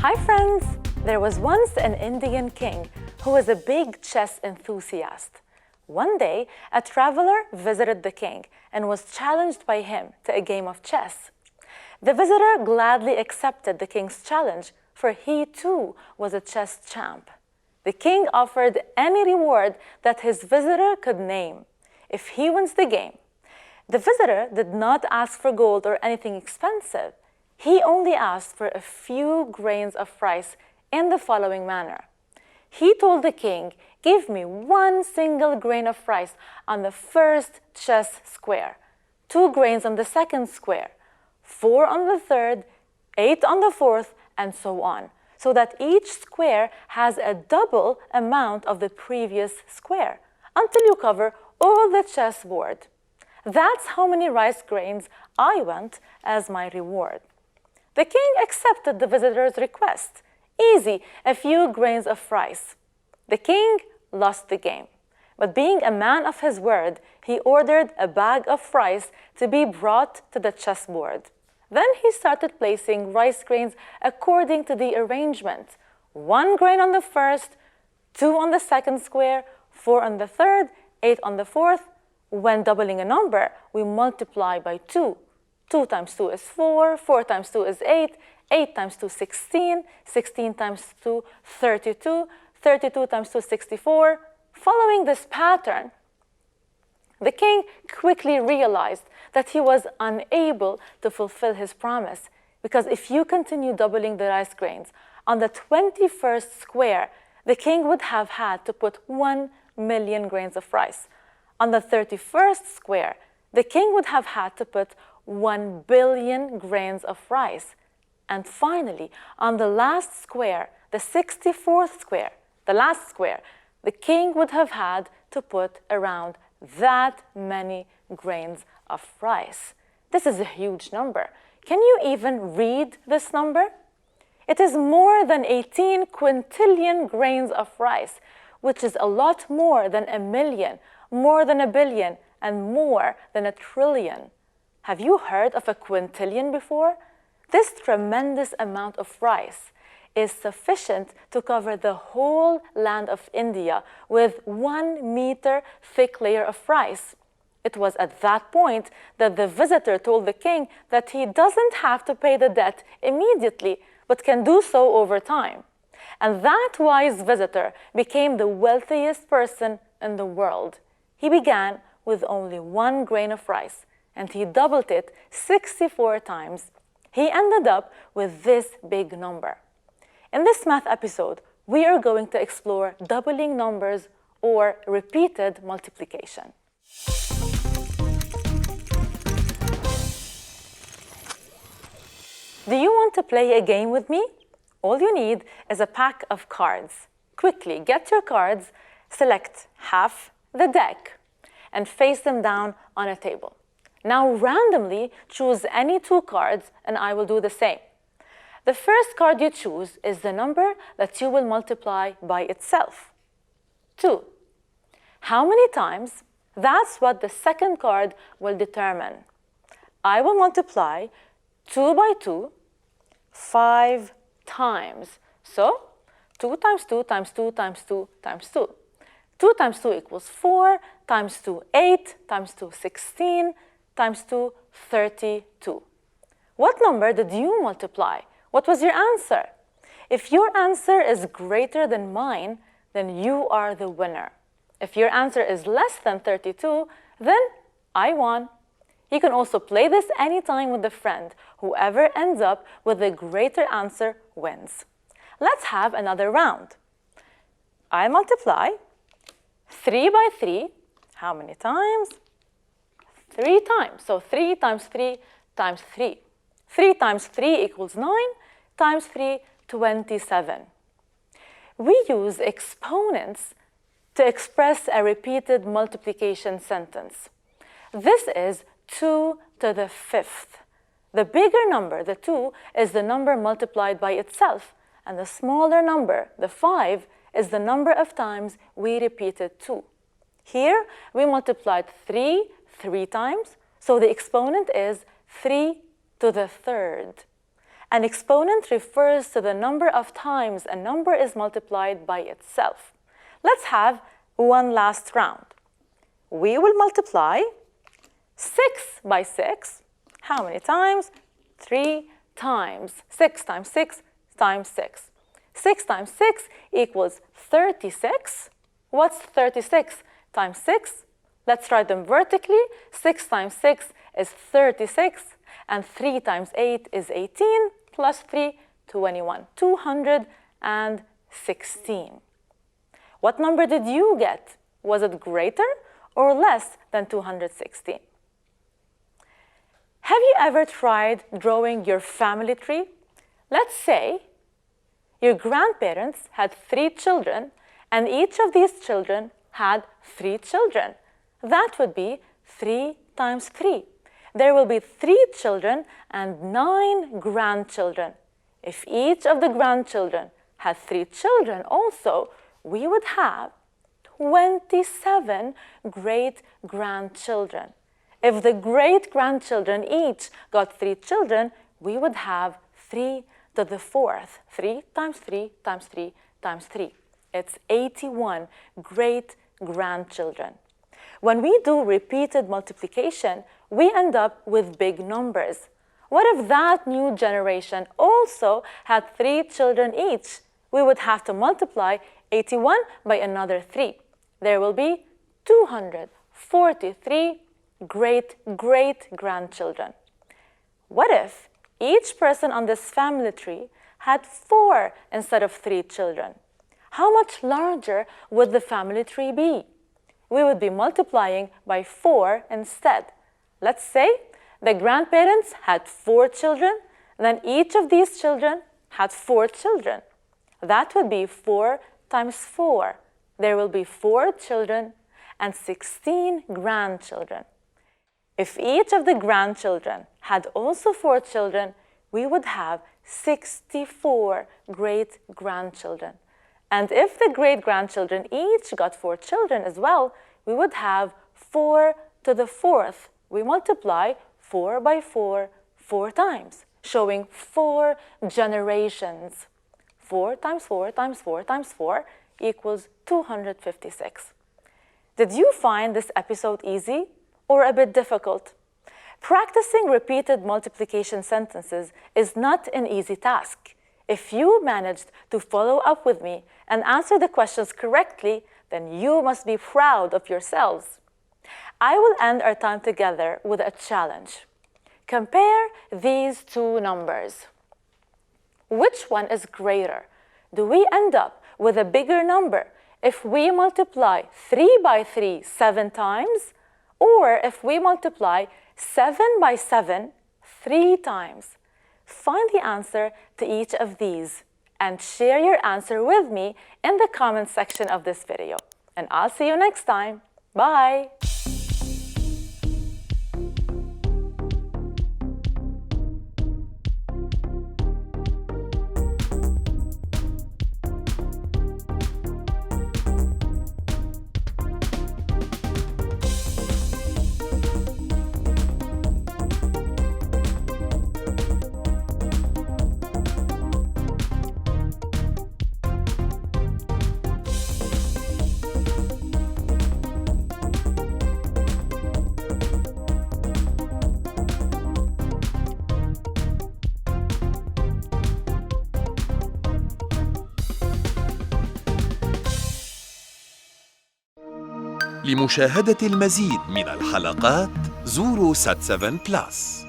Hi friends! There was once an Indian king who was a big chess enthusiast. One day, a traveler visited the king and was challenged by him to a game of chess. The visitor gladly accepted the king's challenge, for he too was a chess champ. The king offered any reward that his visitor could name if he wins the game. The visitor did not ask for gold or anything expensive. He only asked for a few grains of rice in the following manner. He told the king, "Give me one single grain of rice on the first chess square, 2 grains on the second square, 4 on the third, 8 on the fourth, and so on, so that each square has a double amount of the previous square, until you cover all the chessboard. That's how many rice grains I want as my reward." The king accepted the visitor's request. Easy, a few grains of rice. The king lost the game, but being a man of his word, he ordered a bag of rice to be brought to the chessboard. Then he started placing rice grains according to the arrangement. 1 grain on the first, 2 on the second square, 4 on the third, 8 on the fourth. When doubling a number, we multiply by 2. 2 times 2 is 4, 4 times 2 is 8, 8 times 2 is 16, 16 times 2 32, 32 times 2 is 64. Following this pattern, the king quickly realized that he was unable to fulfill his promise, because if you continue doubling the rice grains, on the 21st square, the king would have had to put 1 million grains of rice. On the 31st square, the king would have had to put 1 billion grains of rice. And finally, on the last square, the 64th square, the last square, the king would have had to put around that many grains of rice. This is a huge number. Can you even read this number? It is more than 18 quintillion grains of rice, which is a lot more than a million, more than a billion, and more than a trillion. Have you heard of a quintillion before? This tremendous amount of rice is sufficient to cover the whole land of India with 1 meter thick layer of rice. It was at that point that the visitor told the king that he doesn't have to pay the debt immediately, but can do so over time. And that wise visitor became the wealthiest person in the world. He began with only 1 grain of rice, and he doubled it 64 times. He ended up with this big number. In this math episode, we are going to explore doubling numbers or repeated multiplication. Do you want to play a game with me? All you need is a pack of cards. Quickly get your cards, select half the deck, and face them down on a table. Now randomly choose any 2 cards, and I will do the same. The first card you choose is the number that you will multiply by itself. 2. How many times? That's what the second card will determine. I will multiply 2 by 2 5 times. So 2 times 2 times 2 times 2 times 2. 2 times 2 equals 4, times 2, 8, times 2, 16, times 2, 32. What number did you multiply? What was your answer? If your answer is greater than mine, then you are the winner. If your answer is less than 32, then I won. You can also play this anytime with a friend. Whoever ends up with a greater answer wins. Let's have another round. I multiply 3 by 3. How many times? 3 times. So 3 times 3 times 3. 3 times 3 equals 9, times 3, 27. We use exponents to express a repeated multiplication sentence. This is 2 to the 5th. The bigger number, the 2, is the number multiplied by itself, and the smaller number, the 5, is the number of times we repeated 2. Here, we multiplied 3 3 times, so the exponent is 3 to the 3rd. An exponent refers to the number of times a number is multiplied by itself. Let's have one last round. We will multiply 6 by 6. How many times? 3 times. 6 times 6 times 6. 6 times 6 equals 36. What's 36 times 6? Let's write them vertically. 6 times 6 is 36, and 3 times 8 is 18, plus 3, 21. 216. What number did you get? Was it greater or less than 216? Have you ever tried drawing your family tree? Let's say your grandparents had 3 children, and each of these children had 3 children. That would be 3 times 3. There will be 3 children and 9 grandchildren. If each of the grandchildren had 3 children also, we would have 27 great-grandchildren. If the great-grandchildren each got 3 children, we would have 3 to the 4th. 3 times 3 times 3 times 3. It's 81 great-grandchildren. When we do repeated multiplication, we end up with big numbers. What if that new generation also had 3 children each? We would have to multiply 81 by another 3. There will be 243 great-great-grandchildren. What if each person on this family tree had 4 instead of 3 children? How much larger would the family tree be? We would be multiplying by 4 instead. Let's say the grandparents had 4 children, then each of these children had 4 children. That would be 4 times 4. There will be 4 children and 16 grandchildren. If each of the grandchildren had also 4 children, we would have 64 great-grandchildren. And if the great-grandchildren each got 4 children as well, we would have 4 to the 4th. We multiply 4 by 4 4 times, showing 4 generations. 4 times 4 times 4 times 4 equals 256. Did you find this episode easy or a bit difficult? Practicing repeated multiplication sentences is not an easy task. If you managed to follow up with me and answer the questions correctly, then you must be proud of yourselves. I will end our time together with a challenge. Compare these 2 numbers. Which one is greater? Do we end up with a bigger number if we multiply 3 by 3 7 times, or if we multiply 7 by 7 3 times? Find the answer to each of these and share your answer with me in the comment section of this video. And I'll see you next time. Bye! لمشاهدة المزيد من الحلقات زوروا سات7 بلس.